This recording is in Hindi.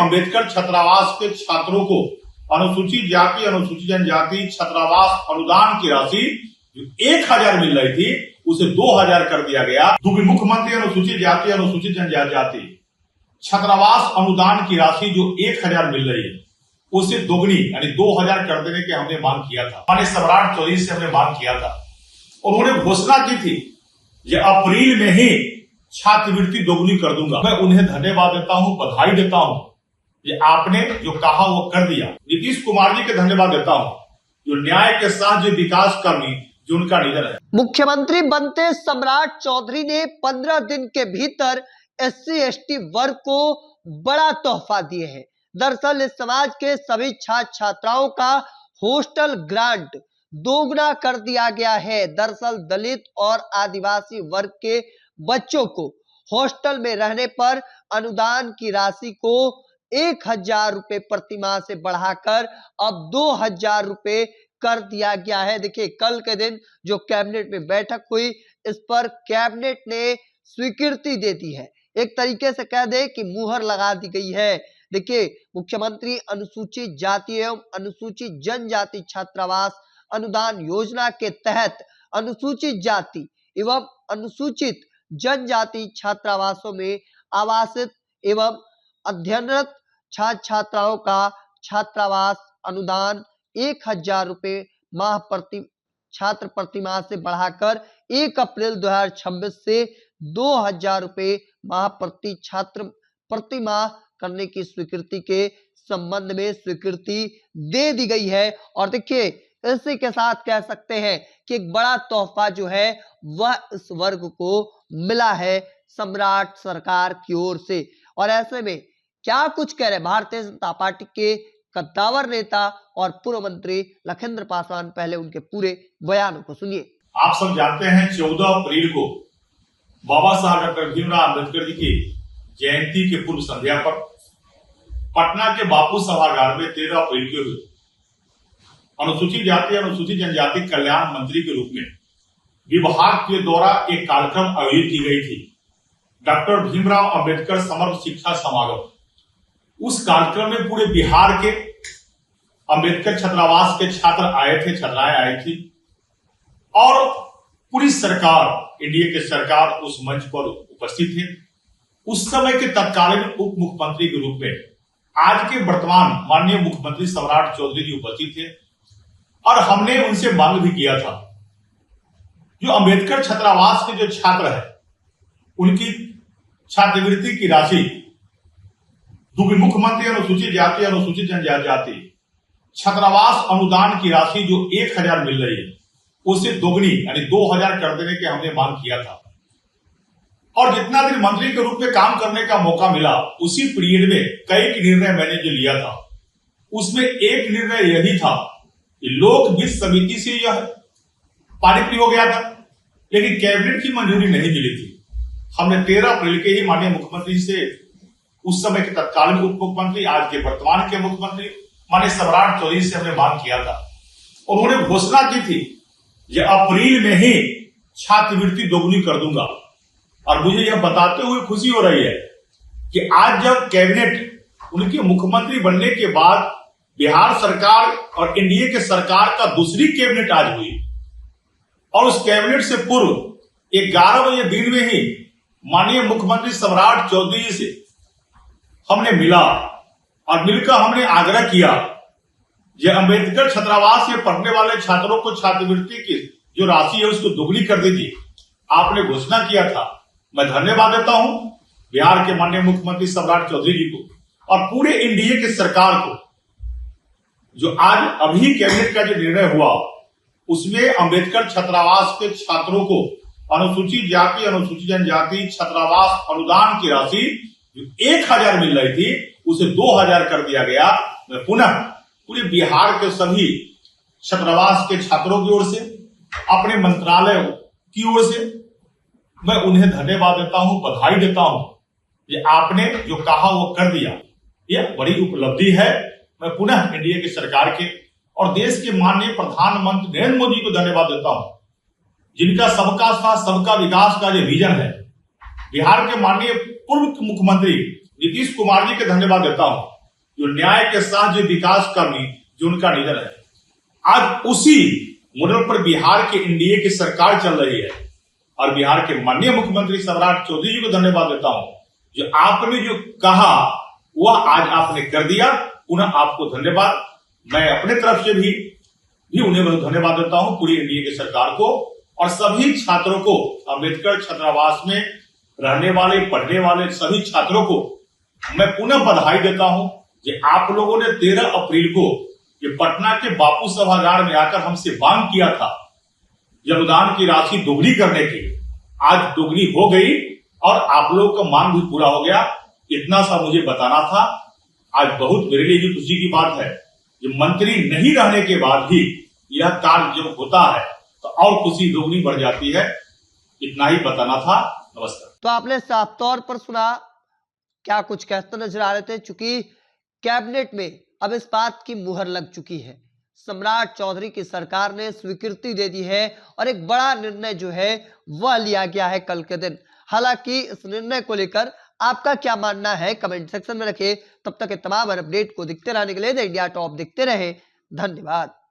अंबेडकर छात्रावास के छात्रों को अनुसूचित जाति अनुसूचित जनजाति छात्रावास अनुदान की राशि जो 1000 मिल रही थी उसे 2000 कर दिया गया। क्योंकि मुख्यमंत्री अनुसूचित जाति अनुसूचित जनजाति छात्रावास अनुदान की राशि जो 1000 मिल रही है उसे दोगुनी यानी 2000 कर देने की हमने मांग किया था। माननीय सम्राट चौधरी से हमने मांग किया था। उन्होंने घोषणा की थी कि अप्रैल में ही छात्रवृत्ति दोगुनी कर दूंगा। मैं उन्हें धन्यवाद देता हूं, बधाई देता हूं, ये आपने जो कहा वो कर दिया। नीतीश कुमार जी के धन्यवाद देता हूं जो न्याय के साथ जो विकास कर्मी जो उनका निधन है। मुख्यमंत्री बनते सम्राट चौधरी ने 15 दिन के भीतर SC/ST वर्ग को बड़ा तोहफा दिए हैं। दरअसल इस समाज के सभी छात्र छात्राओं का हॉस्टल ग्रांट दोगुना कर दिया गया है। दरअसल दलित और आदिवासी वर्ग के बच्चों को हॉस्टल में रहने पर अनुदान की राशि को 1000 रुपए प्रतिमाह से बढ़ाकर अब 2000 रुपए कर दिया गया है। देखिए कल के दिन जो कैबिनेट में बैठक हुई इस पर कैबिनेट ने स्वीकृति दे दी है। एक तरीके से कह दे कि मुहर लगा दी गई है। देखिए मुख्यमंत्री अनुसूचित जाति एवं अनुसूचित जनजाति छात्रावास अनुदान योजना के तहत अनुसूचित जाति एवं अनुसूचित जनजाति छात्रावासों में आवासित एवं अध्ययनरत छात्र छात्राओं का छात्रावास अनुदान 1000 रुपए माह प्रति छात्र प्रतिमाह से बढ़ाकर 1 अप्रैल 2026 से 2000 रुपए माह प्रति छात्र प्रतिमाह करने की स्वीकृति के संबंध में स्वीकृति दे दी गई है। और देखिए इसी के साथ कह सकते हैं कि एक बड़ा तोहफा जो है वह इस वर्ग को मिला है सम्राट सरकार की ओर से। और ऐसे में क्या कुछ कह रहे भारतीय जनता पार्टी के कद्दावर नेता और पूर्व मंत्री लखिंद्र पासवान, पहले उनके पूरे बयानों को सुनिए। आप सब जानते हैं 14 अप्रैल को बाबा साहब डॉक्टर भीमराव अम्बेडकर जी की जयंती के पूर्व संध्या पर पटना के बापू सभागार में 13 अप्रैल के हुए अनुसूचित जाति अनुसूचित जनजाति कल्याण मंत्री के रूप में विभाग के द्वारा एक कार्यक्रम आयोजित की गई थी, डॉक्टर भीमराव अम्बेडकर समग्र शिक्षा समागम। उस कार्यक्रम में पूरे बिहार के अम्बेडकर छात्रावास के छात्र आए थे, छात्राएं आई थी और पूरी सरकार एनडीए की सरकार उस मंच पर उपस्थित थे। उस समय के तत्कालीन उप मुख्यमंत्री के रूप में आज के वर्तमान माननीय मुख्यमंत्री सम्राट चौधरी जी उपस्थित थे और हमने उनसे मांग भी किया था जो अम्बेडकर छात्रावास के जो छात्र है उनकी छात्रवृत्ति की राशि क्योंकि मुख्यमंत्री अनुसूचित जाति अनुसूचित जनजाति छात्रावास अनुदान की राशि जो 1000 मिल रही है उसे दोगुनी यानी 2000 कर देने की हमने मांग किया था। और जितना दिन मंत्री के रूप में काम करने का मौका मिला उसी पीरियड में कई निर्णय मैंने जो लिया था उसमें एक निर्णय यही था कि लोक वित्त समिति से यह पारित भी हो गया था लेकिन कैबिनेट की मंजूरी नहीं मिली थी। हमने 13 अप्रैल के ही माननीय मुख्यमंत्री से उस समय के तत्कालीन उप मुख्यमंत्री आज के वर्तमान के मुख्यमंत्री माननीय सम्राट चौधरी से हमने मांग किया था। उन्होंने घोषणा की थी कि अप्रैल में ही छात्रवृत्ति दोगुनी कर दूंगा। और मुझे यह बताते हुए खुशी हो रही है कि आज जब कैबिनेट उनके मुख्यमंत्री बनने के बाद बिहार सरकार और एनडीए के सरकार का दूसरी कैबिनेट आज हुई और उस कैबिनेट से पूर्व 11 बजे दिन में ही माननीय मुख्यमंत्री सम्राट चौधरी जी से हमने मिला और मिलकर हमने आग्रह किया कि अम्बेडकर छात्रावास में पढ़ने वाले छात्रों को छात्रवृत्ति की जो राशि है उसको दोगुनी कर दीजिए। आपने घोषणा किया था। मैं धन्यवाद देता हूं बिहार के माननीय मुख्यमंत्री सम्राट चौधरी जी को और पूरे एनडीए की सरकार को जो आज अभी कैबिनेट का जो निर्णय हुआ उसमें अम्बेडकर छात्रावास के छात्रों को अनुसूचित जाति अनुसूचित जनजाति छात्रावास अनुदान की राशि जो 1000 मिल रही थी उसे 2000 कर दिया गया। मैं पुनः पूरे बिहार के सभी छात्रावास के छात्रों की ओर से अपने मंत्रालय की ओर से मैं उन्हें धन्यवाद देता हूं, बधाई देता हूं कि आपने जो कहा वो कर दिया। यह बड़ी उपलब्धि है। मैं पुनः एनडीए की सरकार के और देश के माननीय प्रधानमंत्री नरेंद्र मोदी को धन्यवाद देता हूं जिनका सबका साथ सबका विकास का जो विजन है। बिहार के माननीय पूर्व मुख्यमंत्री नीतीश कुमार जी के धन्यवाद देता हूं, जो न्याय के साथ जो विकास कर्मी जो उनका निधन है। आज उसी मॉडल पर बिहार के एनडीए की सरकार चल रही है और बिहार के माननीय मुख्यमंत्री सम्राट चौधरी जी को धन्यवाद देता हूं, जो आपने जो कहा वह आज आपने कर दिया। पुनः आपको धन्यवाद। मैं अपने तरफ से भी उन्हें बहुत धन्यवाद देता हूं, पूरी एनडीए की सरकार को और सभी छात्रों को, अम्बेडकर छात्रावास में रहने वाले पढ़ने वाले सभी छात्रों को मैं पुनः बधाई देता हूं कि आप लोगों ने 13 अप्रैल को ये पटना के बापू सभागार में आकर हमसे मांग किया था योगदान की राशि दोगुनी करने की। आज दोगुनी हो गई और आप लोगों का मांग भी पूरा हो गया। इतना सा मुझे बताना था। आज बहुत मेरे लिए भी खुशी की बात है कि मंत्री नहीं रहने के बाद भी यह कार्य जब होता है तो और खुशी दोगुनी बढ़ जाती है। इतना ही बताना था। नमस्कार। तो आपने साफ तौर पर सुना, क्या कुछ कहते नजर आ रहे थे। चूंकि कैबिनेट में अब इस बात की मुहर लग चुकी है, सम्राट चौधरी की सरकार ने स्वीकृति दे दी है और एक बड़ा निर्णय जो है वह लिया गया है कल के दिन। हालांकि इस निर्णय को लेकर आपका क्या मानना है कमेंट सेक्शन में रखें। तब तक के तमाम अपडेट को दिखते रहने के लिए द इंडिया टॉप देखते रहे। धन्यवाद।